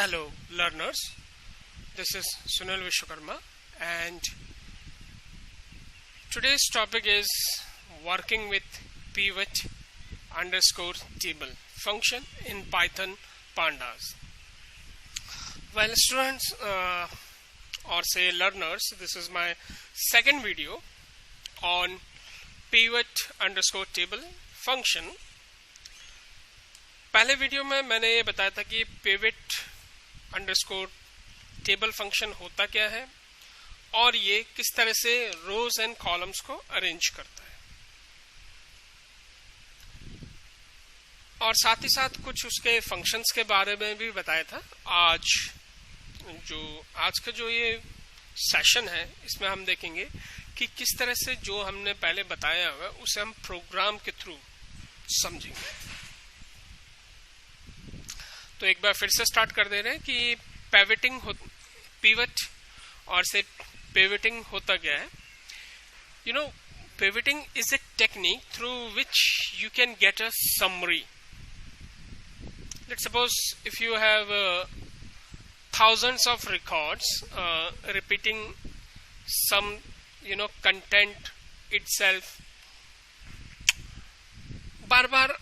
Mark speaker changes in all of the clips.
Speaker 1: Hello learners, this is Sunil Vishwakarma and today's topic is working with pivot underscore table function in Python pandas. Well students or say learners, this is my second video on pivot underscore table function. पहले video में मैंने ये बताया था कि pivot underscore table function होता क्या है और ये किस तरह से रोज एंड कॉलम्स को अरेंज करता है, और साथ ही साथ कुछ उसके फंक्शंस के बारे में भी बताया था। आज का जो ये सेशन है इसमें हम देखेंगे कि किस तरह से जो हमने पहले बताया हुआ उसे हम प्रोग्राम के थ्रू समझेंगे। तो एक बार फिर से स्टार्ट कर दे रहे हैं कि पिवट और से पिवटिंग होता क्या है। Pivoting is a technique through which you can get a summary. Let's suppose if you have thousands of records repeating some content itself, बार बार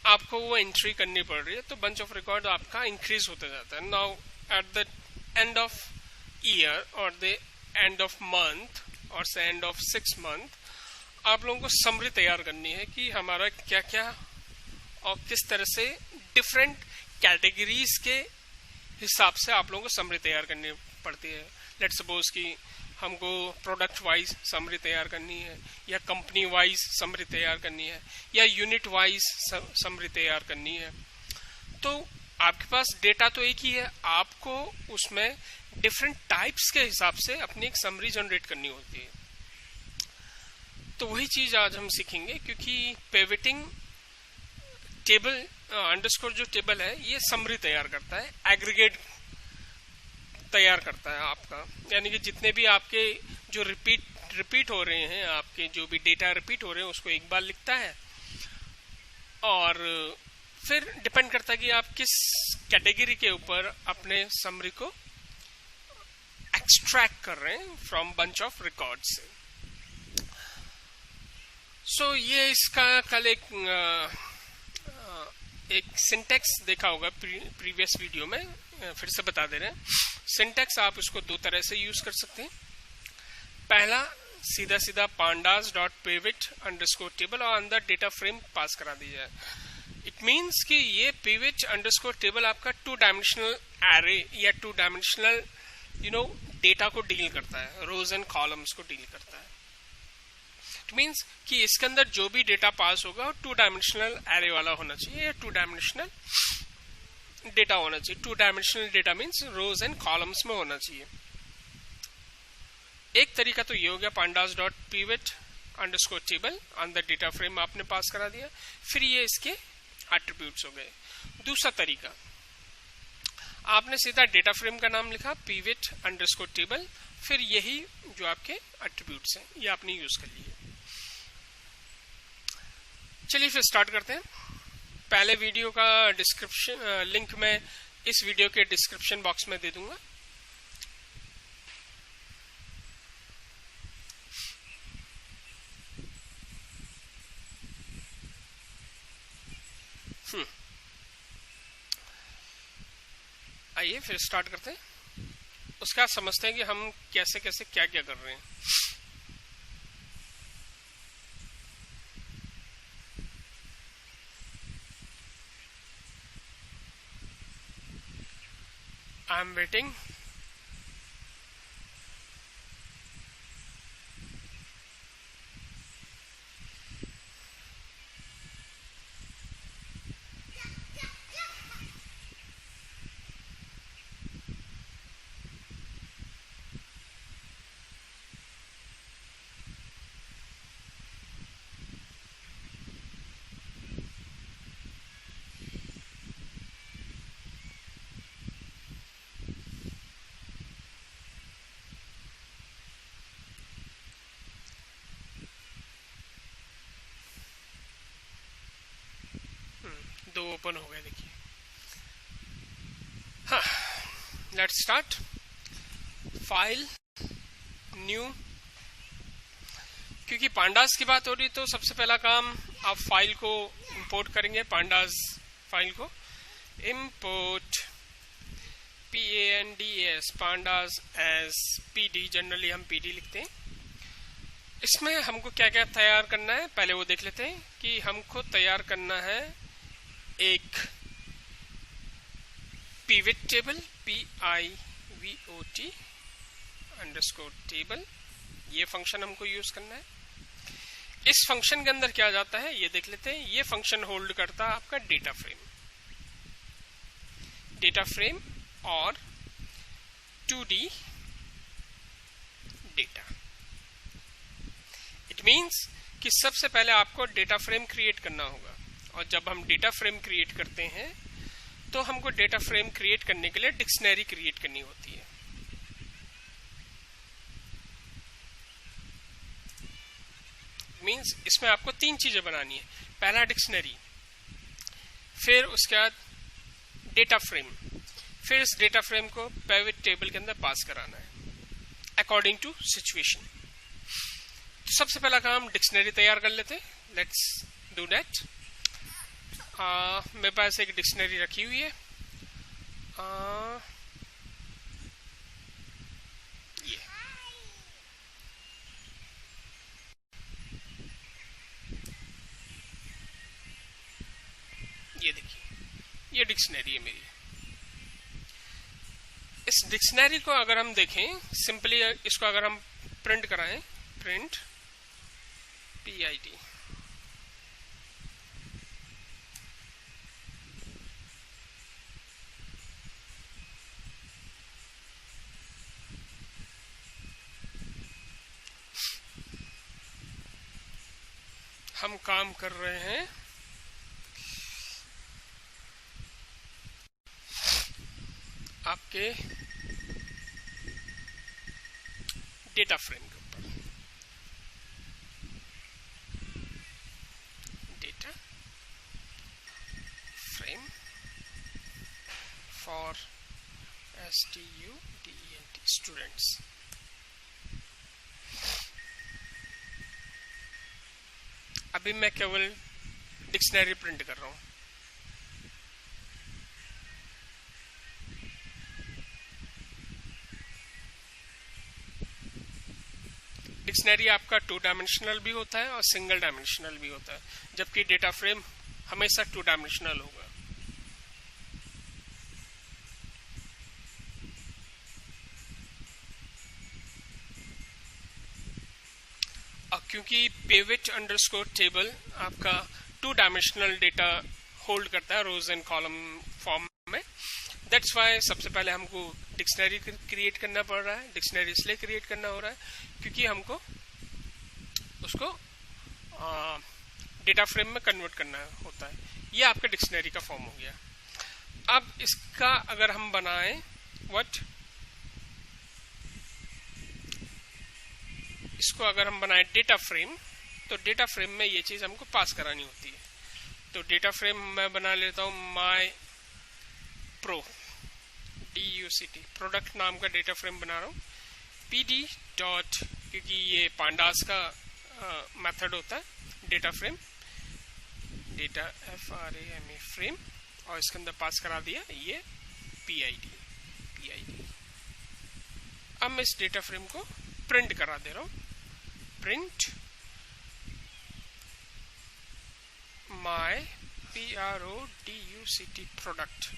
Speaker 1: आपको वो एंट्री करनी पड़ रही है, तो बंच ऑफ रिकॉर्ड आपका इंक्रीज होता जाता है। Now at the end of year और द एंड ऑफ मंथ और से एंड ऑफ 6 मंथ आप लोगों को समरी तैयार करनी है कि हमारा क्या क्या और किस तरह से डिफरेंट कैटेगरीज के हिसाब से आप लोगों को समरी तैयार करनी पड़ती है। लेट्स सपोज कि हमको प्रोडक्ट वाइज समरी तैयार करनी है, या कंपनी वाइज समरी तैयार करनी है, या यूनिट वाइज समरी तैयार करनी है। तो आपके पास डेटा तो एक ही है, आपको उसमें डिफरेंट टाइप्स के हिसाब से अपनी एक समरी जनरेट करनी होती है। तो वही चीज आज हम सीखेंगे, क्योंकि पिवटिंग टेबल अंडरस्कोर जो टेबल है ये समरी तैयार करता है, एग्रीगेट तैयार करता है आपका, यानी कि जितने भी आपके जो रिपीट हो रहे हैं, आपके जो भी डेटा रिपीट हो रहे हैं उसको एक बार लिखता है, और फिर डिपेंड करता है कि आप किस कैटेगरी के ऊपर अपने समरी को एक्सट्रैक्ट कर रहे हैं फ्रॉम बंच ऑफ रिकॉर्ड से। सो ये इसका कल एक सिंटेक्स देखा होगा प्रीवियस वीडियो में, फिर से बता दे रहे हैं। सिंटेक्स आप इसको दो तरह से यूज कर सकते हैं। पहला, सीधा सीधा pandas dot pivot underscore table और अंदर डेटा फ्रेम पास करा दिया है। इट मीन्स कि ये pivot अंडरस्कोर टेबल आपका 2 डायमेंशनल एरे या 2 डायमेंशनल डेटा को डील करता है, रोज एंड कॉलम्स को डील करता है। इट मीन्स कि इसके अंदर जो भी डेटा पास होगा वो 2 डायमेंशनल एरे वाला होना चाहिए, या 2 डायमेंशनल डेटा होना चाहिए। 2 dimensional data means rows and columns में होना चाहिए। एक तरीका तो ये हो गया pandas dot pivot underscore table, अंदर डेटा फ्रेम आपने पास करा दिया, फिर ये इसके एट्रीब्यूट्स हो गए। दूसरा तरीका, आपने सीधा डेटा फ्रेम का नाम लिखा pivot अंडरस्कोर टेबल, फिर यही जो आपके एट्रीब्यूट्स हैं ये आपने यूज कर लिए। चलिए फिर स्टार्ट करते हैं। पहले वीडियो का डिस्क्रिप्शन लिंक मैं इस वीडियो के डिस्क्रिप्शन बॉक्स में दे दूंगा। आइए फिर स्टार्ट करते हैं। उसका समझते हैं कि हम कैसे कैसे क्या क्या कर रहे हैं। I am waiting. दो ओपन हो गए, देखिए। हाँ, लेट्स स्टार्ट. File, new. क्योंकि पांडास की बात हो रही तो सबसे पहला काम आप फाइल को इंपोर्ट करेंगे. पांडास फाइल को import PANDAS pandas as PD. Generally हम PD लिखते हैं. इसमें हमको क्या क्या तैयार करना है पहले वो देख लेते हैं. कि हमको तैयार करना है एक pivot table, PIVOT underscore table. ये फंक्शन हमको यूज करना है. इस फंक्शन के अंदर क्या जाता है ये देख लेते हैं. ये फंक्शन होल्ड करता है आपका डेटा फ्रेम और 2D डेटा. इट मींस कि सबसे पहले आपको डेटा फ्रेम क्रिएट करना होगा. और जब हम डेटा फ्रेम क्रिएट करते हैं तो हमको डेटा फ्रेम क्रिएट करने के लिए डिक्शनरी क्रिएट करनी होती है. मींस इसमें आपको 3 चीजें बनानी है. पहला डिक्शनरी, फिर उसके बाद डेटा फ्रेम, फिर इस डेटा फ्रेम को पिवट टेबल के अंदर पास कराना है अकॉर्डिंग टू सिचुएशन. तो सबसे पहला काम डिक्शनरी तैयार कर लेते हैं. Let's do that. मेरे पास एक डिक्शनरी रखी हुई है. ये देखिए, ये डिक्शनरी है मेरी. इस डिक्शनरी को अगर हम देखें सिंपली, इसको अगर हम प्रिंट कराएं, प्रिंट PID, हम काम कर रहे हैं आपके डेटा फ्रेम के ऊपर. Data frame for STUDENT students. अभी मैं केवल डिक्शनरी प्रिंट कर रहा हूं. डिक्शनरी आपका 2 डायमेंशनल भी होता है और सिंगल डायमेंशनल भी होता है, जबकि डेटा फ्रेम हमेशा 2 डायमेंशनल होगा. और क्योंकि पिवट अंडरस्कोर टेबल आपका 2 डायमेंशनल डेटा होल्ड करता है रोज एंड कॉलम फॉर्म में, दैट्स वाई सबसे पहले हमको डिक्शनरी क्रिएट करना पड़ रहा है. डिक्शनरी इसलिए क्रिएट करना हो रहा है क्योंकि हमको उसको डेटा फ्रेम में कन्वर्ट करना होता है. ये आपका डिक्शनरी का फॉर्म हो गया. अब इसका अगर हम बनाएं इसको अगर हम बनाएं डेटा फ्रेम, तो डेटा फ्रेम में ये चीज हमको पास करानी होती है. तो डेटा फ्रेम मैं बना लेता हूं माई प्रो, DUCT प्रोडक्ट नाम का डेटा फ्रेम बना रहा हूं. PD डॉट, क्योंकि ये पांडास का मेथड होता है data frame, data FRAME frame, और इसके अंदर पास करा दिया ये PID. अब मैं इस डेटा फ्रेम को प्रिंट करा दे रहा हूं. Print my PRODUCT product.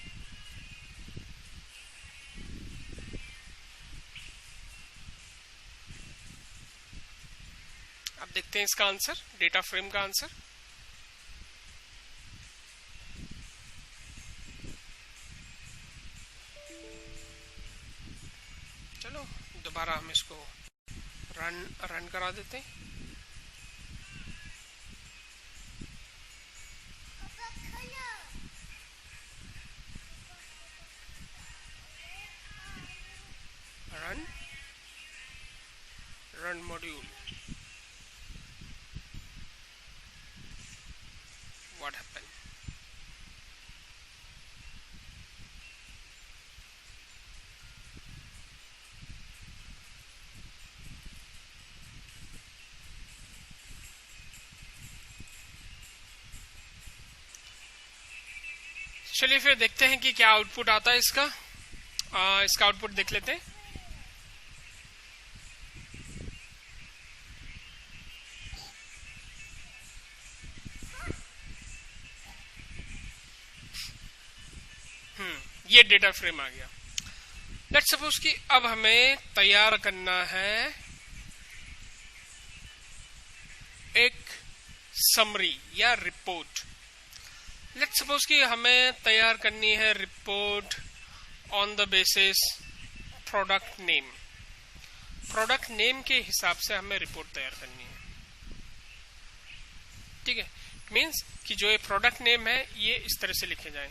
Speaker 1: अब देखते हैं इसका आंसर, डेटा फ्रेम का आंसर. चलो दोबारा हम इसको रन करा देते हैं. run module. What happened? चलिए फिर देखते हैं कि क्या आउटपुट आता है इसका। इसका आउटपुट देख लेते हैं। ये डेटा फ्रेम आ गया। लेट्स सपोज कि अब हमें तैयार करना है एक समरी या रिपोर्ट। लेट्स सपोज कि हमें तैयार करनी है report on the basis product name. Product name के हिसाब से हमें रिपोर्ट तैयार करनी है। ठीक है, मीन्स कि जो ये प्रोडक्ट नेम है ये इस तरह से लिखे जाए।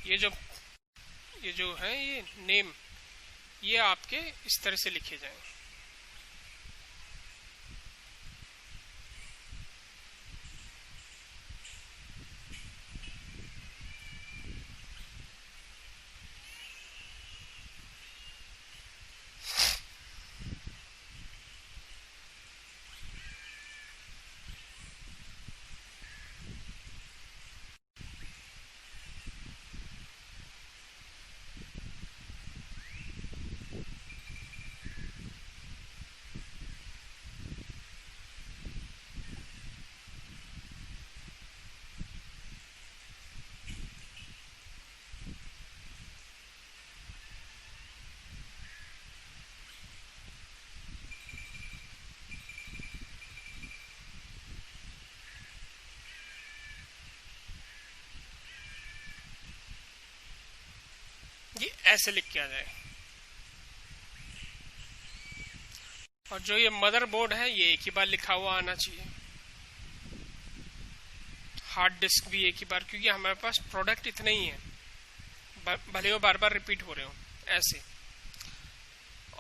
Speaker 1: ये जो है ये नेम, ये आपके इस तरह से लिखे जाए। ये ऐसे लिख के आ जाए। और जो ये मदरबोर्ड है ये एक ही बार लिखा हुआ आना चाहिए। हार्ड डिस्क भी एक ही बार, क्योंकि हमारे पास प्रोडक्ट इतने ही है, भले वो बार बार रिपीट हो रहे हो ऐसे।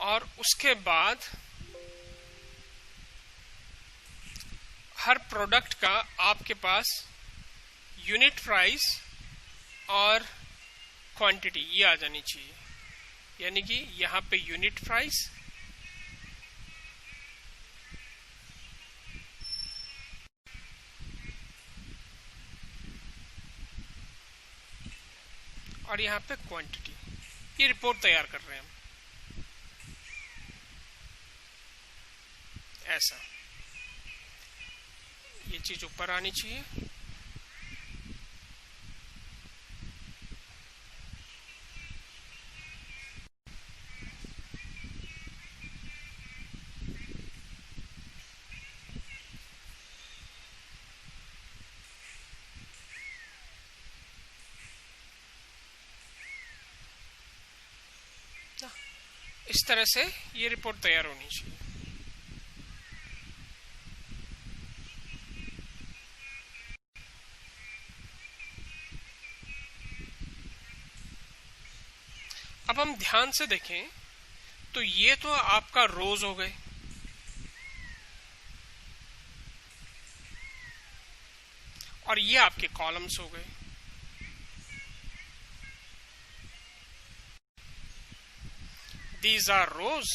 Speaker 1: और उसके बाद हर प्रोडक्ट का आपके पास यूनिट प्राइस और क्वांटिटी ये आ जानी चाहिए। यानी कि यहां पे यूनिट प्राइस और यहां पे क्वांटिटी। ये रिपोर्ट तैयार कर रहे हैं हम ऐसा। ये चीज ऊपर आनी चाहिए। इस तरह से ये रिपोर्ट तैयार होनी चाहिए। अब हम ध्यान से देखें तो ये तो आपका रोज हो गए, और ये आपके कॉलम्स हो गए। These are rows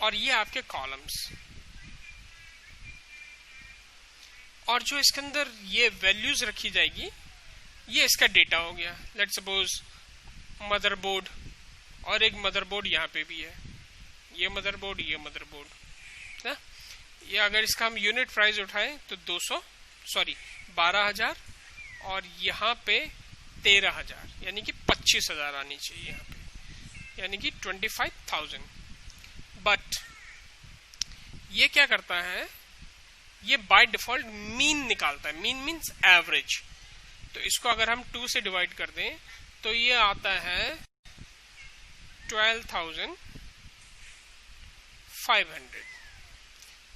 Speaker 1: और ये आपके कॉलम्स। और जो इसके अंदर ये वैल्यूज रखी जाएगी ये इसका डेटा हो गया। लेट्स सपोज मदरबोर्ड, और एक मदरबोर्ड यहाँ पे भी है। ये मदरबोर्ड, ये मदरबोर्ड ना। ये अगर इसका हम यूनिट प्राइस उठाएं तो 12,000 और यहाँ पे 13,000, यानी कि 25,000 आनी चाहिए यहाँ पे, यानी कि 25,000। बट ये क्या करता है, ये बाय डिफॉल्ट मीन निकालता है। Mean means average. तो इसको अगर हम 2 से डिवाइड कर दें तो ये आता है 12,500।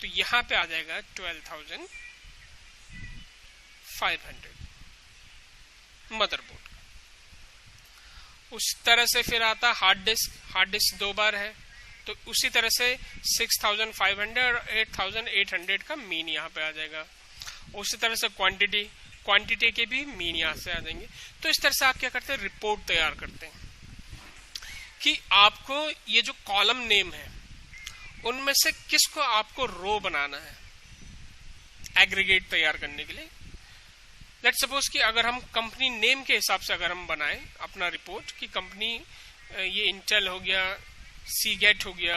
Speaker 1: तो यहां पे आ जाएगा 12,500 मदरबोर्ड। उस तरह से फिर आता हार्ड डिस्क। हार्ड डिस्क 2 बार है, तो उसी तरह से 6,500 और 8,800 का मीन यहाँ पे आ जाएगा। उसी तरह से क्वांटिटी के भी मीन यहाँ से आ जाएंगे। तो इस तरह से आप क्या करते हैं, रिपोर्ट तैयार करते हैं कि आपको ये जो कॉलम नेम है उनमें से किसको आपको रो बनाना है। एग्रीगेट तैयार करने के लिए। लेट्स सपोज कि अगर हम कंपनी नेम के हिसाब से अगर हम बनाएं अपना रिपोर्ट कि कंपनी ये इंटेल हो गया, सीगेट हो गया,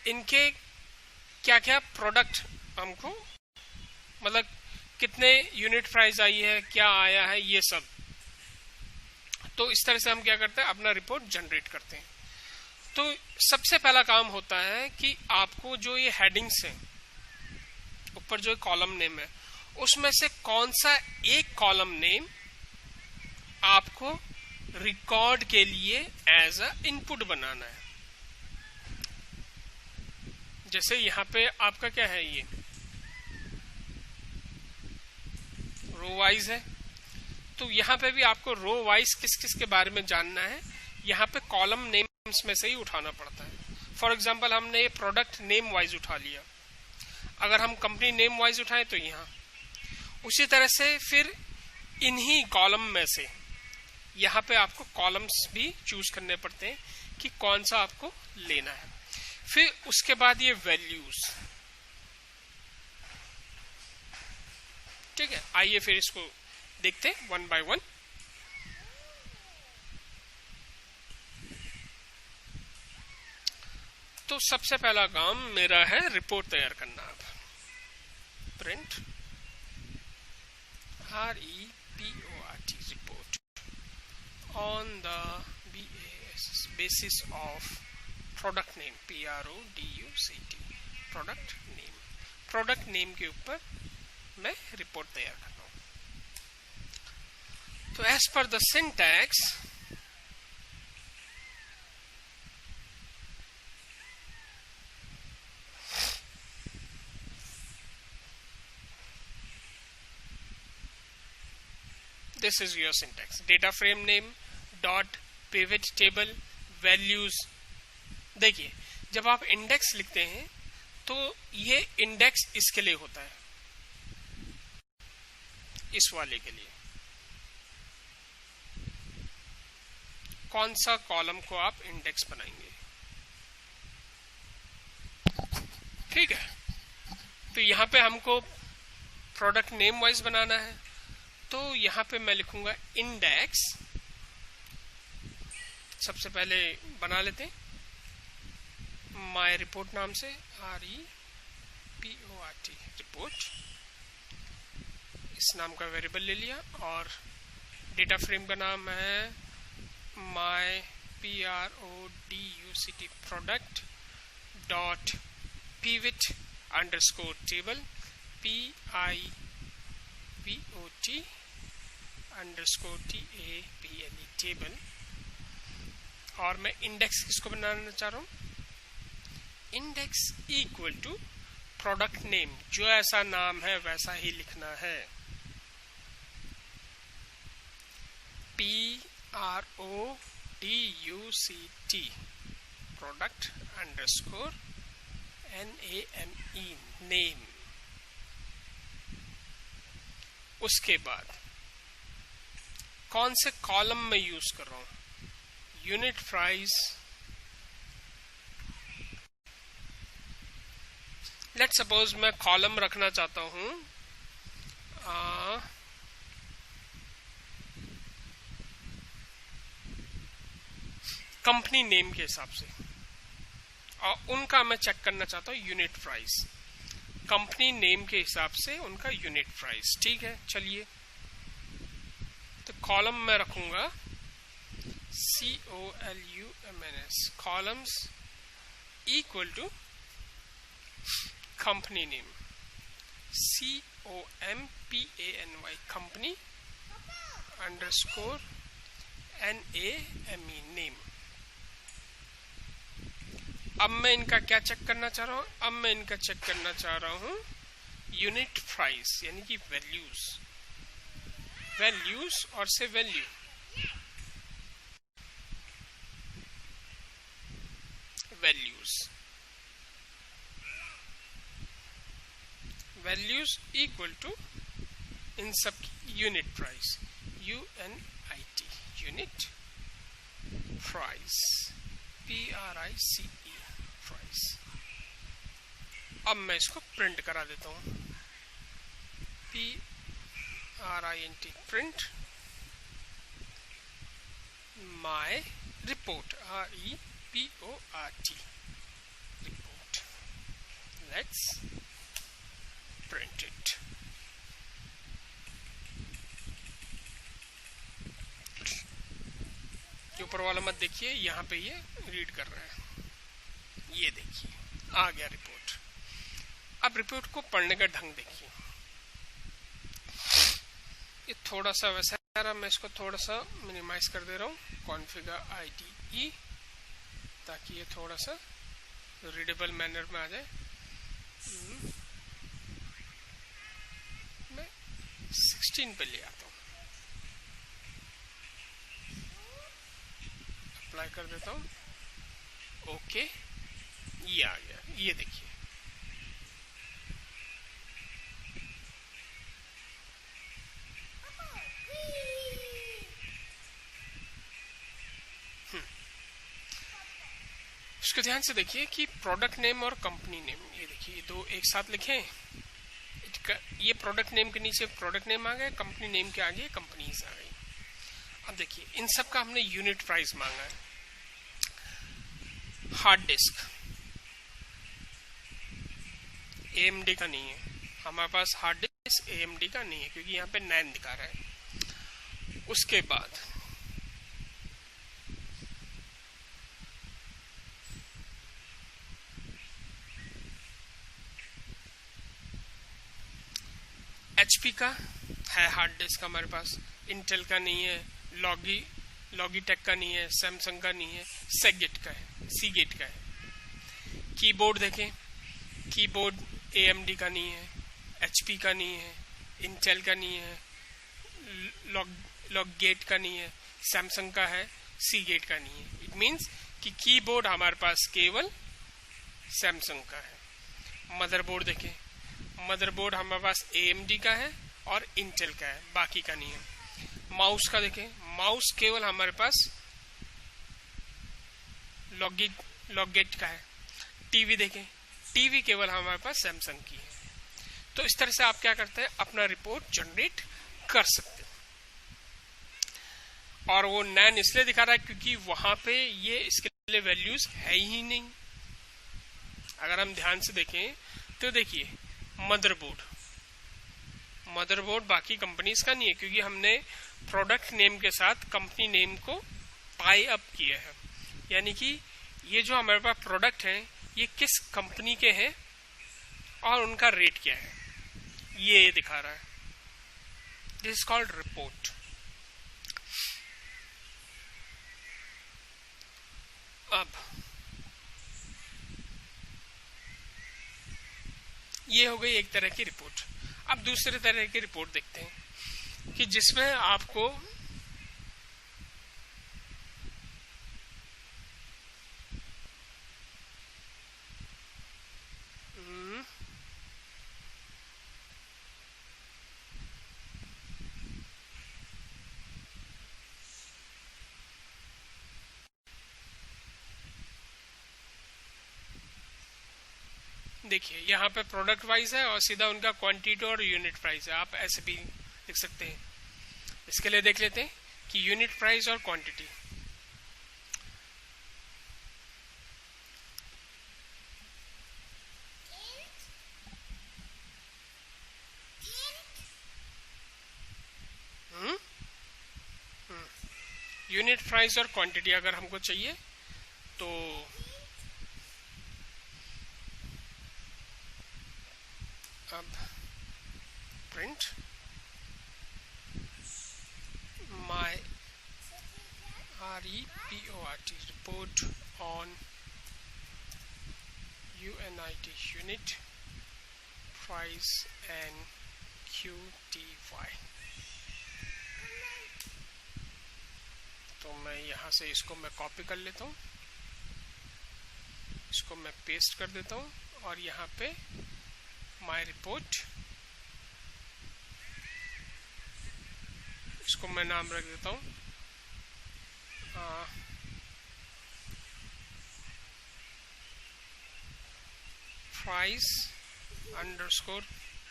Speaker 1: इनके क्या क्या प्रोडक्ट हमको मतलब कितने यूनिट प्राइस आई है, क्या आया है, ये सब। तो इस तरह से हम क्या करते हैं, अपना रिपोर्ट जनरेट करते हैं। तो सबसे पहला काम होता है कि आपको जो ये हेडिंग्स हैं ऊपर जो कॉलम नेम है उसमें से कौन सा एक कॉलम नेम आपको रिकॉर्ड के लिए एज अ इनपुट बनाना है। जैसे यहां पे आपका क्या है, ये रो वाइज है, तो यहां पे भी आपको रो वाइज किस किस के बारे में जानना है, यहां पे कॉलम नेम्स में से ही उठाना पड़ता है। फॉर एग्जांपल हमने ये प्रोडक्ट नेम वाइज उठा लिया, अगर हम कंपनी नेम वाइज उठाएं तो यहां उसी तरह से फिर इन्हीं कॉलम में से यहां पे आपको कॉलम्स भी चूज करने पड़ते हैं कि कौन सा आपको लेना है। फिर उसके बाद ये वैल्यूज, ठीक है। आइए फिर इसको देखते हैं वन बाय वन। तो सबसे पहला काम मेरा है रिपोर्ट तैयार करना। अब print REPORT report on the basis of product name PRODUCT product name के ऊपर मैं रिपोर्ट तैयार करता हूं। तो as per the syntax this is your syntax, data frame name dot pivot table values। देखिए जब आप इंडेक्स लिखते हैं तो ये इंडेक्स इसके लिए होता है, इस वाले के लिए कौन सा कॉलम को आप इंडेक्स बनाएंगे, ठीक है। तो यहां पे हमको प्रोडक्ट नेम वाइज बनाना है, तो यहां पे मैं लिखूंगा इंडेक्स। सबसे पहले बना लेते हैं माय रिपोर्ट नाम से, REPORT रिपोर्ट, इस नाम का वेरिएबल ले लिया। और डेटा फ्रेम का नाम है my PRODUCT product dot pivot underscore table PIVOT underscore TABLE table. और मैं इंडेक्स किसको बनाना चाह रहा हूं, index equal to product name, जो ऐसा नाम है वैसा ही लिखना है, PRODUCT product underscore NAME name. उसके बाद कौन से कॉलम में यूज कर रहा हूं, यूनिट प्राइस। लेट्स सपोज मैं कॉलम रखना चाहता हूं कंपनी नेम के हिसाब से, और उनका मैं चेक करना चाहता हूं यूनिट प्राइस, कंपनी नेम के हिसाब से उनका यूनिट प्राइस, ठीक है। चलिए तो कॉलम में रखूंगा COLUMNS columns equal to company name COMPANY company underscore NAME name. अब मैं इनका क्या चेक करना चाह रहा हूं, अब मैं इनका चेक करना चाह रहा हूं यूनिट प्राइस यानी कि वैल्यूज और से वैल्यू, वैल्यूज इक्वल टू इन सब की unit price UNIT unit price PRICE price. अब मैं इसको प्रिंट करा देता हूं। print, print my report, report, report. Let's print it. ऊपर वाला मत देखिए, यहाँ पे ये रीड कर रहा है, ये देखिए आ गया रिपोर्ट। अब रिपोर्ट को पढ़ने का ढंग देखिए, ये थोड़ा सा वैसा है, मैं इसको थोड़ा सा मिनिमाइज कर दे रहा हूँ, कॉन्फ़िगर IDE, ताकि ये थोड़ा सा रीडेबल मैनर में आ जाए। मैं 16 पे ले आता हूँ, अप्लाई कर देता हूँ, ओके, ये आ गया, ये देखिए। इसको ध्यान से देखिए कि प्रोडक्ट नेम और कंपनी नेम, ये देखिए ये दो एक साथ लिखें, ये प्रोडक्ट नेम के नीचे प्रोडक्ट नेम आ गया, कंपनी नेम के आगे कंपनीज आ गई। अब देखिए इन सब का हमने यूनिट प्राइस मांगा है। हार्ड डिस्क AMD का नहीं है हमारे पास, हार्ड डिस्क AMD का नहीं है क्योंकि यहाँ पे 9 दिखा रहा है। उसके बाद HP का है हार्ड डिस्क हमारे पास, इंटेल का नहीं है, लॉगीटेक का नहीं है, सैमसंग का नहीं है, सेगेट का है, सीगेट का है। कीबोर्ड देखें, कीबोर्ड AMD का नहीं है, HP का नहीं है, इंटेल का नहीं है, लॉगगेट का नहीं है, सैमसंग का है, सीगेट का नहीं है। इट मीन्स कि कीबोर्ड हमारे पास केवल सैमसंग का है। मदरबोर्ड देखें, मदरबोर्ड हमारे पास AMD का है और इंटेल का है, बाकी का नहीं है। माउस का देखें, माउस केवल हमारे पास लॉगगेट का है। टीवी देखें, टीवी केवल हमारे पास सैमसंग की है। तो इस तरह से आप क्या करते हैं, अपना रिपोर्ट जनरेट कर सकते हैं। और वो नैन इसलिए दिखा रहा है क्योंकि वहां पे ये इसके लिए वैल्यूज है ही नहीं। अगर हम ध्यान से देखें तो देखिए मदरबोर्ड बाकी कंपनीज का नहीं है क्योंकि हमने प्रोडक्ट नेम के साथ कंपनी नेम को टाई अप किया है। यानी कि ये जो हमारे पास प्रोडक्ट है ये किस कंपनी के हैं और उनका रेट क्या है, ये दिखा रहा है। This is called report. अब ये हो गई एक तरह की रिपोर्ट। अब दूसरे तरह की रिपोर्ट देखते हैं कि जिसमें आपको देखिए यहाँ पे प्रोडक्ट वाइज है और सीधा उनका क्वांटिटी और यूनिट प्राइस है। आप ऐसे भी लिख सकते हैं। इसके लिए देख लेते हैं कि यूनिट प्राइस और क्वांटिटी। यूनिट प्राइस और क्वांटिटी अगर हमको चाहिए तो अब print my REPORT report on UNIT unit price and QTY। तो मैं यहाँ से इसको मैं कॉपी कर लेता हूँ, इसको मैं पेस्ट कर देता हूँ और यहाँ पे माय रिपोर्ट, इसको मैं नाम रख देता हूँ प्राइस अंडरस्कोर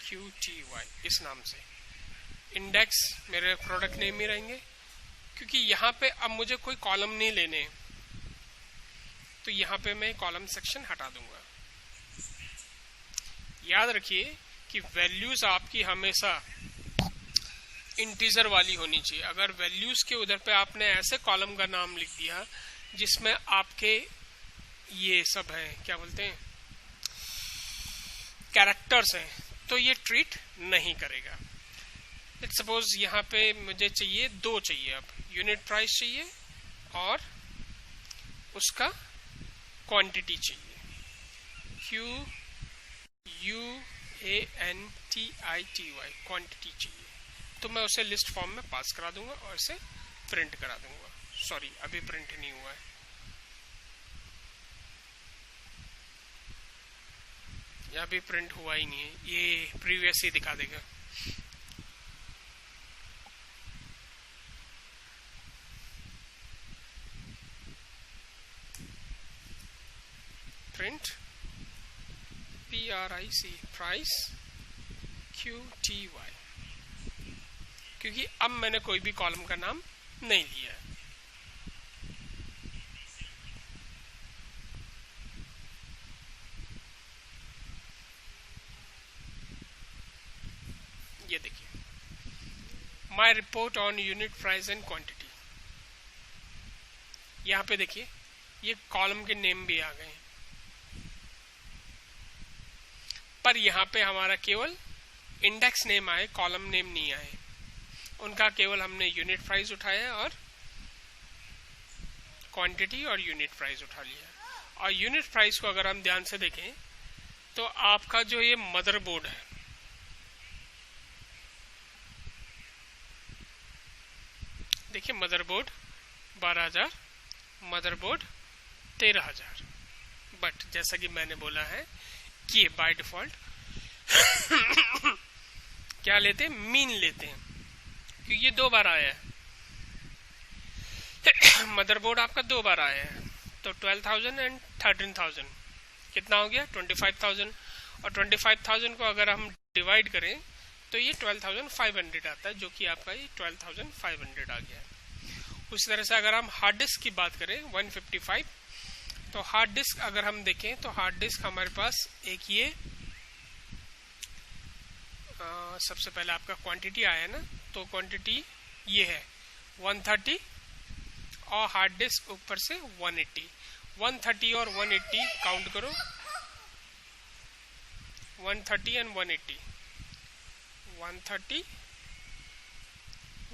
Speaker 1: QTY इस नाम से। इंडेक्स मेरे प्रोडक्ट नेम ही रहेंगे, क्योंकि यहाँ पे अब मुझे कोई कॉलम नहीं लेने, तो यहाँ पे मैं कॉलम सेक्शन हटा दूंगा। याद रखिए कि वैल्यूज आपकी हमेशा इंटीजर वाली होनी चाहिए। अगर वैल्यूज के उधर पे आपने ऐसे कॉलम का नाम लिख दिया जिसमें आपके ये सब है, क्या बोलते हैं, कैरेक्टर्स हैं, तो ये ट्रीट नहीं करेगा। लेट्स सपोज यहाँ पे मुझे चाहिए 2 चाहिए, अब यूनिट प्राइस चाहिए और उसका क्वांटिटी चाहिए, QUANTITY क्वांटिटी चाहिए। तो मैं उसे लिस्ट फॉर्म में पास करा दूंगा और इसे प्रिंट करा दूंगा। सॉरी, अभी प्रिंट नहीं हुआ है, या अभी प्रिंट हुआ ही नहीं है, ये प्रीवियस ही दिखा देगा। प्रिंट PRIC प्राइस QTY, क्योंकि अब मैंने कोई भी कॉलम का नाम नहीं लिया। ये देखिए, माई report on unit price and quantity. यहाँ पे देखिए ये कॉलम के नेम भी आ गए, पर यहाँ पे हमारा केवल इंडेक्स नेम आए, कॉलम नेम नहीं आए। उनका केवल हमने यूनिट प्राइस उठाया और क्वांटिटी और यूनिट प्राइस उठा लिया। और यूनिट प्राइस को अगर हम ध्यान से देखें तो आपका जो ये मदरबोर्ड है, देखिए मदरबोर्ड 12,000, मदरबोर्ड 13,000। बट जैसा कि मैंने बोला है कि बाय डिफॉल्ट क्या लेते हैं, मीन लेते हैं, क्योंकि ये 2 बार आया है। मदरबोर्ड आपका 2 बार आया है, तो 12,000 एंड 13,000 कितना हो गया, 25,000। और 25,000 को अगर हम डिवाइड करें तो ये 12,500 आता है, जो कि आपका ये 12,500 आ गया। उस तरह से अगर हम हार्ड डिस्क की बात करें 155, तो हार्ड डिस्क अगर हम देखें तो हार्ड डिस्क हमारे पास एक ये सबसे पहले आपका क्वांटिटी आया ना, तो क्वांटिटी ये है 130 और हार्ड डिस्क ऊपर से 180। 130 और 180 काउंट करो, 130 एंड 180, 130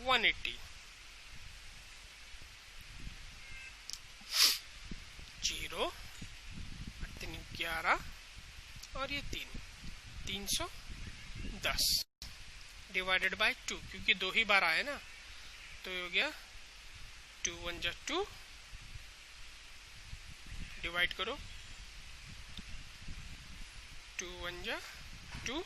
Speaker 1: 180, 0 11 और ये 310 डिवाइडेड बाय 2, क्योंकि 2 ही बार आए ना, तो ये हो गया 2 1 जा 2, डिवाइड करो 2 1 जा 2,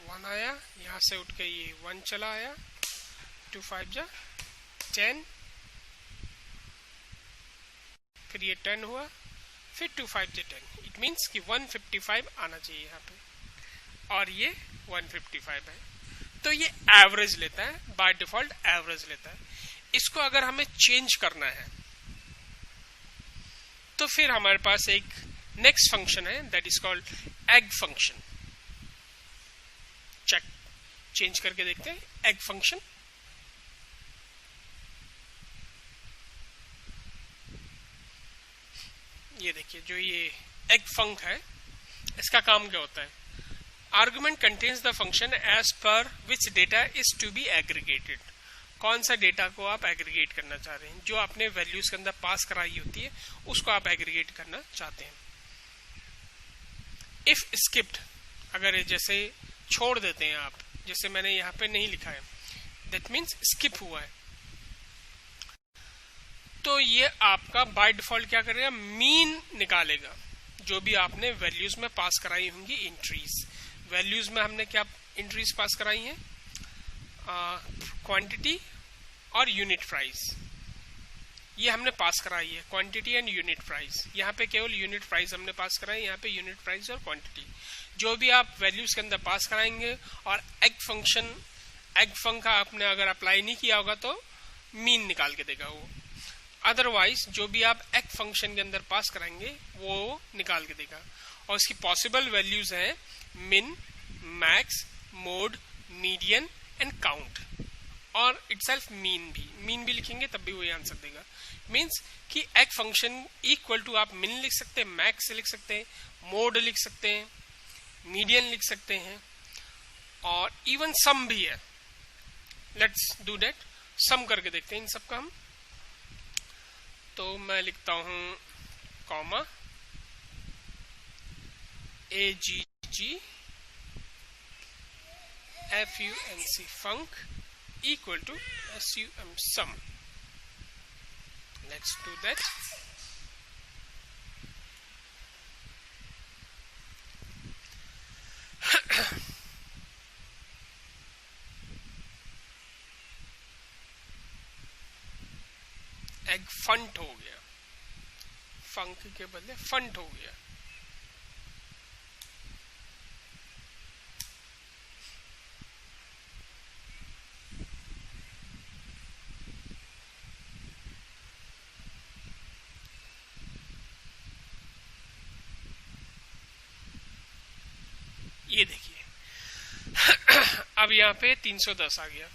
Speaker 1: 1 आया, यहाँ से उठ के ये 1 चला आया, 2 5 जा 10, फिर ये 10 हुआ, फिर 2 5 जा 10। इट मीन्स कि 155 आना चाहिए यहाँ पे, और ये 155 है। तो ये एवरेज लेता है, बाय डिफॉल्ट एवरेज लेता है। इसको अगर हमें चेंज करना है तो फिर हमारे पास एक नेक्स्ट फंक्शन है, that is called agg function. Check change करके देखते हैं एग फंक्शन। ये देखिए, जो ये एग फंक है, इसका काम क्या होता है, argument contains the function as per which data is to be aggregated. कौन सा डेटा को आप एग्रीगेट करना चाह रहे हैं, जो आपने वैल्यूज के अंदर पास कराई होती है उसको आप एग्रीगेट करना चाहते हैं। इफ स्किप्ड, अगर जैसे छोड़ देते हैं आप, जैसे मैंने यहाँ पे नहीं लिखा है, दैट मीन्स स्किप हुआ है, तो ये आपका बाय डिफॉल्ट क्या करेगा, मीन निकालेगा, जो भी आपने वैल्यूज में पास कराई होंगी एंट्रीज। वैल्यूज में हमने क्या एंट्रीज पास कराई हैं, क्वांटिटी और यूनिट प्राइस। ये हमने पास कराई है, क्वांटिटी एंड यूनिट प्राइस। यहाँ पे केवल यूनिट प्राइस हमने पास कराई, यहाँ पे यूनिट प्राइस और क्वांटिटी। जो भी आप वैल्यूज के अंदर पास कराएंगे, और एग फंक्शन का आपने अगर अप्लाई नहीं किया होगा तो मीन निकाल के देगा वो। अदरवाइज जो भी आप एग फंक्शन के अंदर पास कराएंगे वो निकाल के देगा। और इसकी पॉसिबल वैल्यूज है मिन, max, mode, median and count, और इटसेल्फ मीन भी लिखेंगे तब भी वही आंसर देगा। मीन्स कि एग फंक्शन इक्वल टू आप मिन लिख सकते हैं, मैक्स लिख सकते हैं, मोड लिख सकते हैं, मीडियन लिख सकते हैं, और इवन सम भी है। लेट्स डू दैट, सम करके देखते हैं इन सबका हम। तो मैं लिखता हूं comma AGG FUNC func equal to SUM sum. Let's do that. Agg func हो गया, फंक के बदले फंट हो गया। ये देखिए अब यहाँ पे 310 आ गया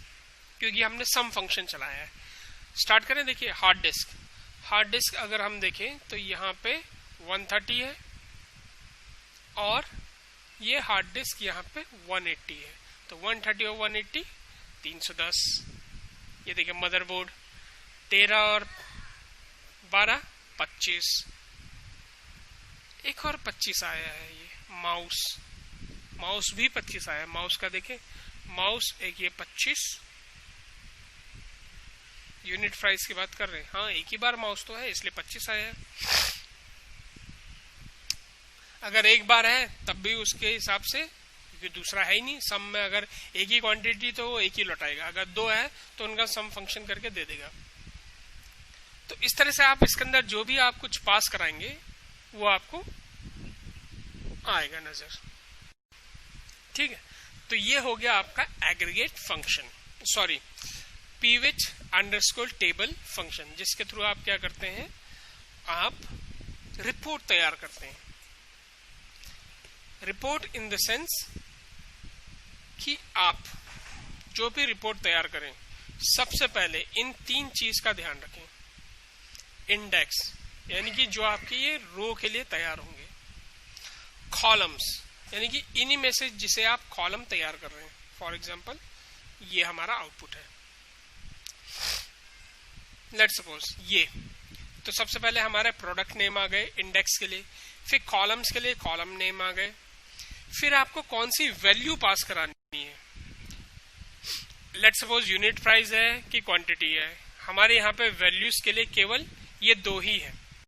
Speaker 1: क्योंकि हमने सम फंक्शन चलाया है। स्टार्ट करें, देखिए हार्ड डिस्क अगर हम देखें तो यहाँ पे 130 है, और ये हार्ड डिस्क यहाँ पे 180 है। तो 130 और 180 310। ये देखिए मदरबोर्ड 13 और 12 25, एक और 25 आया है। ये माउस भी 25 आया। माउस का देखें, माउस एक ये 25, यूनिट प्राइस की बात कर रहे हैं, हाँ एक ही बार माउस तो है इसलिए 25 आया है। अगर एक बार है तब भी उसके हिसाब से, क्योंकि दूसरा है ही नहीं। सम में अगर एक ही क्वांटिटी तो वो एक ही लौटाएगा, अगर दो है तो उनका सम फंक्शन करके दे देगा। तो इस तरह से आप इसके अंदर जो भी आप कुछ पास कराएंगे वो आपको आएगा नजर। ठीक है, तो ये हो गया आपका aggregate function, sorry pivot underscore table function, जिसके थ्रू आप क्या करते हैं, आप रिपोर्ट तैयार करते हैं। रिपोर्ट इन द सेंस कि आप जो भी रिपोर्ट तैयार करें सबसे पहले इन 3 चीज का ध्यान रखें। इंडेक्स यानी कि जो आपके ये रो के लिए तैयार होंगे, कॉलम्स यानी कि इन्हीं में से जिसे आप कॉलम तैयार कर रहे हैं। फॉर एग्जांपल ये हमारा आउटपुट है, लेट्स सपोज ये। तो सबसे पहले हमारे प्रोडक्ट नेम आ गए इंडेक्स के लिए, फिर कॉलम्स के लिए कॉलम नेम आ गए, फिर आपको कौन सी वैल्यू पास करानी है। लेट्स सपोज यूनिट प्राइस है कि क्वांटिटी है। हमारे यहाँ पे वैल्यूज के लिए केवल ये 2 ही है।